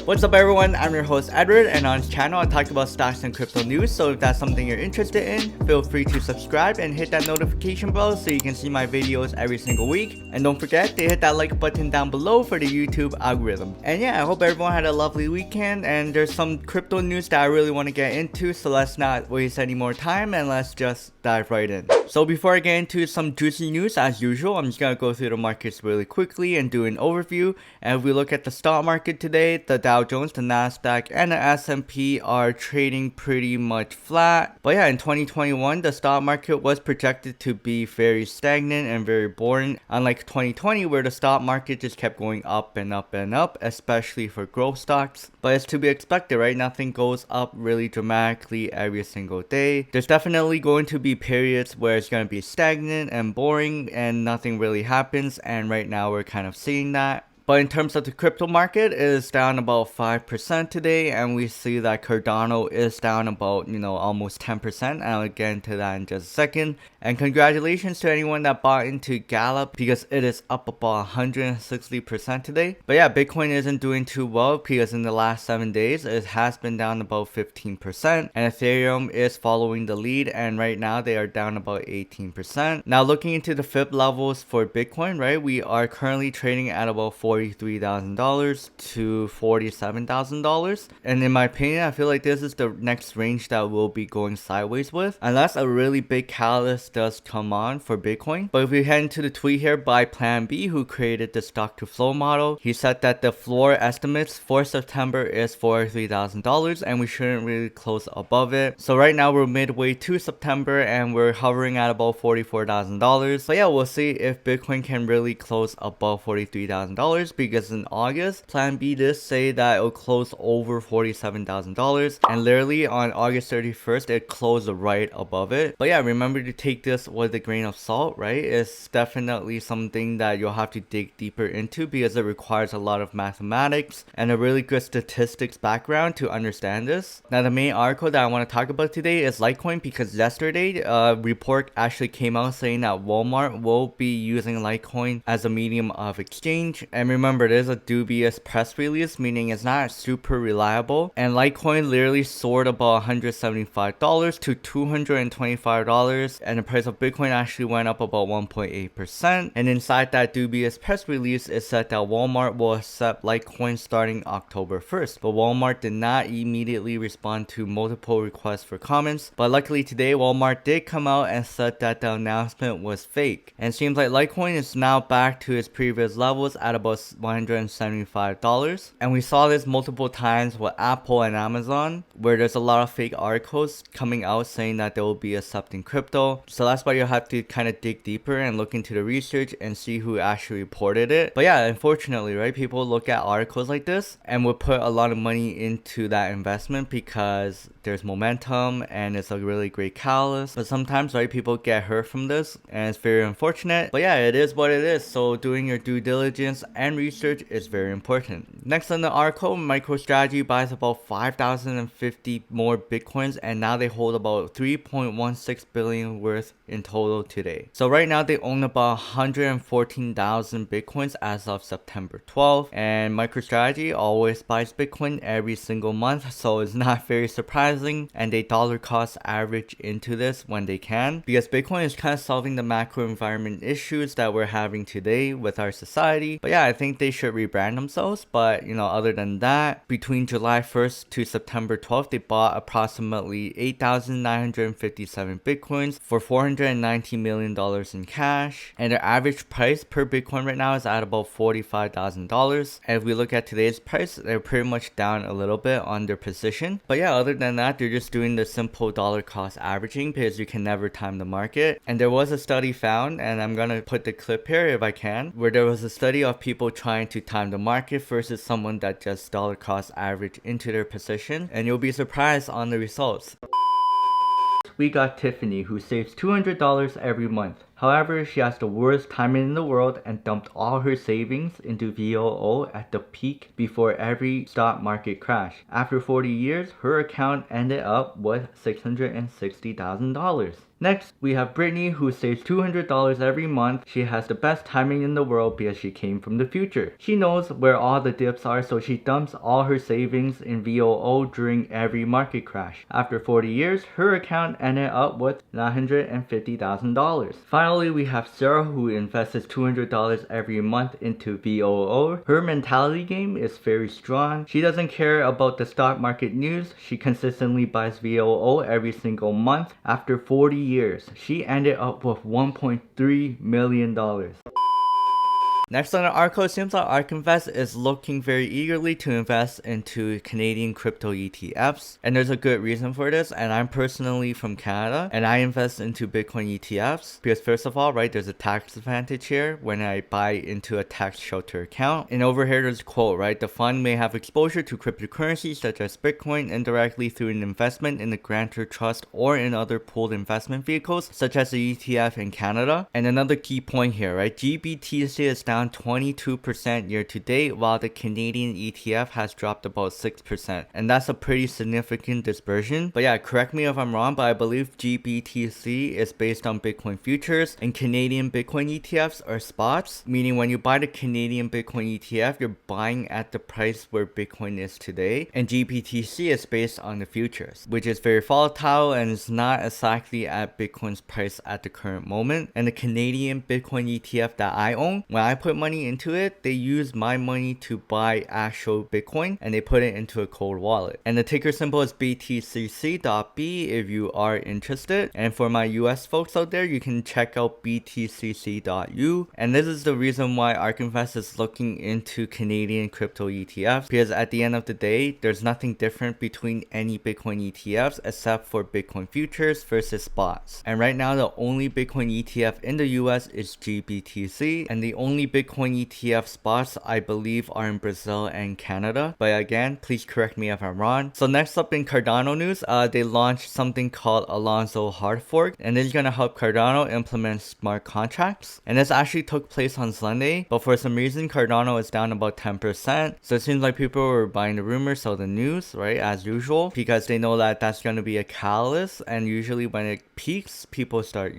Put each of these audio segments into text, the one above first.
What's up everyone, I'm your host Edward, and on this channel I talk about stocks and crypto news. So if that's something you're interested in, feel free to subscribe and hit that notification bell so you can see my videos every single week. And don't forget to hit that like button down below for the YouTube algorithm. And yeah, I hope everyone had a lovely weekend, and there's some crypto news that I really want to get into, so let's not waste any more time and let's just dive right in. So before I get into some juicy news, as usual, I'm just gonna go through the markets really quickly and do an overview. And if we look at the stock market today, the Dow Jones, the Nasdaq, and the S&P are trading pretty much flat. But yeah, in 2021, the stock market was projected to be very stagnant and very boring, unlike 2020 where the stock market just kept going up and up and up, especially for growth stocks. But it's to be expected, right? Nothing goes up really dramatically every single day. There's definitely going to be periods where it's going to be stagnant and boring and nothing really happens, and right now we're kind of seeing that. But in terms of the crypto market, it is down about 5% today, and we see that Cardano is down about, almost 10%, and I'll get into that in just a second. And congratulations to anyone that bought into Gallop, because it is up about 160% today. But yeah, Bitcoin isn't doing too well because in the last 7 days, it has been down about 15%, and Ethereum is following the lead, and right now they are down about 18%. Now looking into the FIB levels for Bitcoin, right, we are currently trading at about $43,000 to $47,000, and in my opinion, I feel like this is the next range that we'll be going sideways with, unless a really big catalyst does come on for Bitcoin. But if we head into the tweet here by Plan B, who created the stock to flow model, he said that the floor estimates for September is $43,000, and we shouldn't really close above it. So right now we're midway to September and we're hovering at about $44,000. But yeah, we'll see if Bitcoin can really close above $43,000, because in August, Plan B did say that it'll close over $47,000, and literally on August 31st, it closed right above it. But yeah, remember to take this with a grain of salt, right? It's definitely something that you'll have to dig deeper into because it requires a lot of mathematics and a really good statistics background to understand this. Now, the main article that I want to talk about today is Litecoin, because yesterday, a report actually came out saying that Walmart will be using Litecoin as a medium of exchange. And remember, it is a dubious press release, meaning it's not super reliable. And Litecoin literally soared about $175 to $225, and the price of Bitcoin actually went up about 1.8%. And inside that dubious press release, it said that Walmart will accept Litecoin starting October 1st. But Walmart did not immediately respond to multiple requests for comments. But luckily today, Walmart did come out and said that the announcement was fake. And it seems like Litecoin is now back to its previous levels at about $175. And we saw this multiple times with Apple and Amazon, where there's a lot of fake articles coming out saying that they will be accepting crypto. So that's why you'll have to kind of dig deeper and look into the research and see who actually reported it. But yeah, unfortunately, right, people look at articles like this and will put a lot of money into that investment because there's momentum and it's a really great catalyst. But sometimes, right, people get hurt from this and it's very unfortunate. But yeah, it is what it is. So doing your due diligence and research is very important. Next on the article, MicroStrategy buys about 5,050 more Bitcoins, and now they hold about 3.16 billion worth in total today. So right now they own about 114,000 Bitcoins as of September 12th, and MicroStrategy always buys Bitcoin every single month, so it's not very surprising, and they dollar cost average into this when they can, because Bitcoin is kind of solving the macro environment issues that we're having today with our society. But yeah, I think they should rebrand themselves. But other than that, between July 1st to September 12th, they bought approximately 8,957 Bitcoins for $490 million in cash, and their average price per Bitcoin right now is at about $45,000. And if we look at today's price, they're pretty much down a little bit on their position. But yeah, other than that, they're just doing the simple dollar cost averaging because you can never time the market. And there was a study found, and I'm gonna put the clip here if I can, where there was a study of people trying to time the market versus someone that just dollar cost average into their position, and you'll be surprised on the results. We got Tiffany, who saves $200 every month. However, she has the worst timing in the world and dumped all her savings into VOO at the peak before every stock market crash. After 40 years, her account ended up with $660,000. Next, we have Brittany, who saves $200 every month. She has the best timing in the world because she came from the future. She knows where all the dips are, so she dumps all her savings in VOO during every market crash. After 40 years, her account ended up with $950,000. Finally, we have Sarah, who invests $200 every month into VOO. Her mentality game is very strong. She doesn't care about the stock market news. She consistently buys VOO every single month. After 40 years, she ended up with $1.3 million. Next on the article, it seems like ARK Invest is looking very eagerly to invest into Canadian crypto ETFs. And there's a good reason for this. And I'm personally from Canada and I invest into Bitcoin ETFs because first of all, right, there's a tax advantage here when I buy into a tax shelter account. And over here, there's a quote, right? The fund may have exposure to cryptocurrencies such as Bitcoin indirectly through an investment in the grantor trust or in other pooled investment vehicles such as the ETF in Canada. And another key point here, right? GBTC is down 22% year to date, while the Canadian ETF has dropped about 6%. And that's a pretty significant dispersion. But yeah, correct me if I'm wrong, but I believe GBTC is based on Bitcoin futures and Canadian Bitcoin ETFs are spots, meaning when you buy the Canadian Bitcoin ETF, you're buying at the price where Bitcoin is today. And GBTC is based on the futures, which is very volatile and is not exactly at Bitcoin's price at the current moment. And the Canadian Bitcoin ETF that I own, when I put money into it, they use my money to buy actual Bitcoin and they put it into a cold wallet. And the ticker symbol is BTCC.B if you are interested. And for my US folks out there, you can check out BTCC.U. And this is the reason why ARK Invest is looking into Canadian crypto ETFs, because at the end of the day, there's nothing different between any Bitcoin ETFs except for Bitcoin futures versus spots. And right now, the only Bitcoin ETF in the US is GBTC, and the only Bitcoin ETF spots I believe are in Brazil and Canada. But again, please correct me if I'm wrong. So next up in Cardano news, they launched something called Alonzo Hardfork, and this is going to help Cardano implement smart contracts. And this actually took place on Sunday, but for some reason Cardano is down about 10%. So it seems like people were buying the rumors, so the news, right, as usual, because they know that that's going to be a catalyst, and usually when it peaks, people start,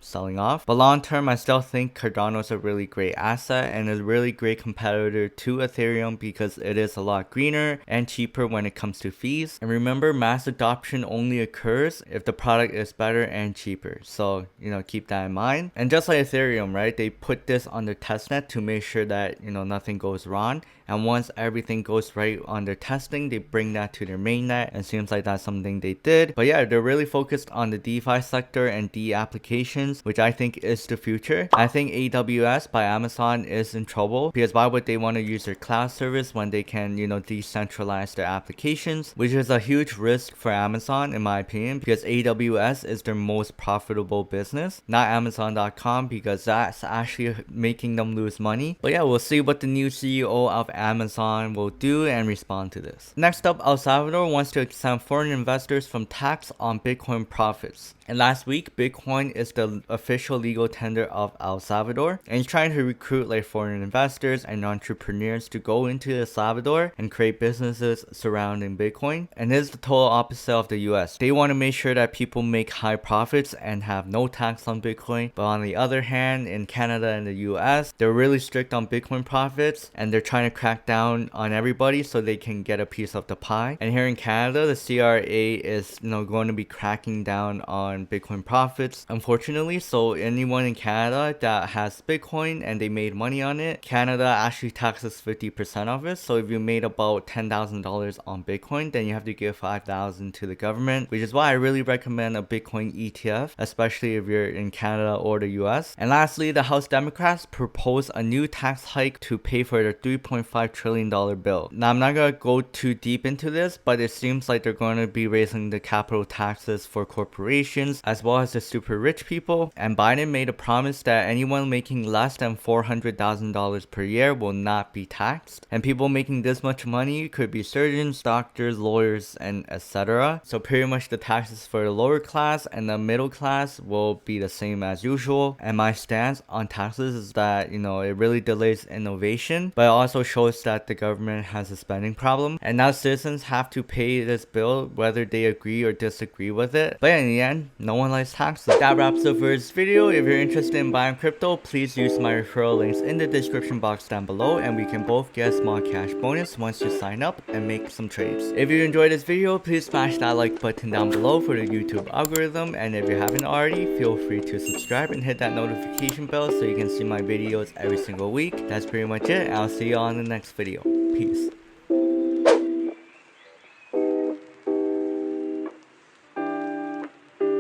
selling off. But long term, I still think Cardano is a really great asset and a really great competitor to Ethereum because it is a lot greener and cheaper when it comes to fees. And remember, mass adoption only occurs if the product is better and cheaper. So, keep that in mind. And just like Ethereum, right, they put this on their testnet to make sure that, nothing goes wrong. And once everything goes right on their testing, they bring that to their mainnet. And it seems like that's something they did. But yeah, they're really focused on the DeFi sector and D applications, which I think is the future. I think AWS by Amazon is in trouble because why would they want to use their cloud service when they can, decentralize their applications, which is a huge risk for Amazon in my opinion, because AWS is their most profitable business, not Amazon.com, because that's actually making them lose money. But yeah, we'll see what the new CEO of Amazon will do and respond to this. Next up, El Salvador wants to exempt foreign investors from tax on Bitcoin profits. And last week, Bitcoin is the official legal tender of El Salvador, and it's trying to recruit foreign investors and entrepreneurs to go into El Salvador and create businesses surrounding Bitcoin. And this is the total opposite of the US. They want to make sure that people make high profits and have no tax on Bitcoin. But on the other hand, in Canada and the US, they're really strict on Bitcoin profits and they're trying to crack down on everybody so they can get a piece of the pie. And here in Canada, the CRA is going to be cracking down on Bitcoin profits, unfortunately. So anyone in Canada that has Bitcoin and they made money on it, Canada actually taxes 50% of it. So if you made about $10,000 on Bitcoin, then you have to give $5,000 to the government, which is why I really recommend a Bitcoin ETF, especially if you're in Canada or the US. And lastly, the House Democrats proposed a new tax hike to pay for their $3.5 trillion bill. Now, I'm not going to go too deep into this, but it seems like they're going to be raising the capital taxes for corporations as well as the super rich people. And Biden made a promise that anyone making less than $400,000 per year will not be taxed. And people making this much money could be surgeons, doctors, lawyers, and etc. So pretty much the taxes for the lower class and the middle class will be the same as usual. And my stance on taxes is that, it really delays innovation, but it also shows that the government has a spending problem. And now citizens have to pay this bill whether they agree or disagree with it. But in the end, no one likes taxes. That wraps up for this video. If you're interested in buying crypto, please use my referral links in the description box down below, and we can both get a small cash bonus once you sign up and make some trades. If you enjoyed this video, please smash that like button down below for the YouTube algorithm, and if you haven't already, feel free to subscribe and hit that notification bell so you can see my videos every single week. That's pretty much it. I'll see you all in the next video. Peace.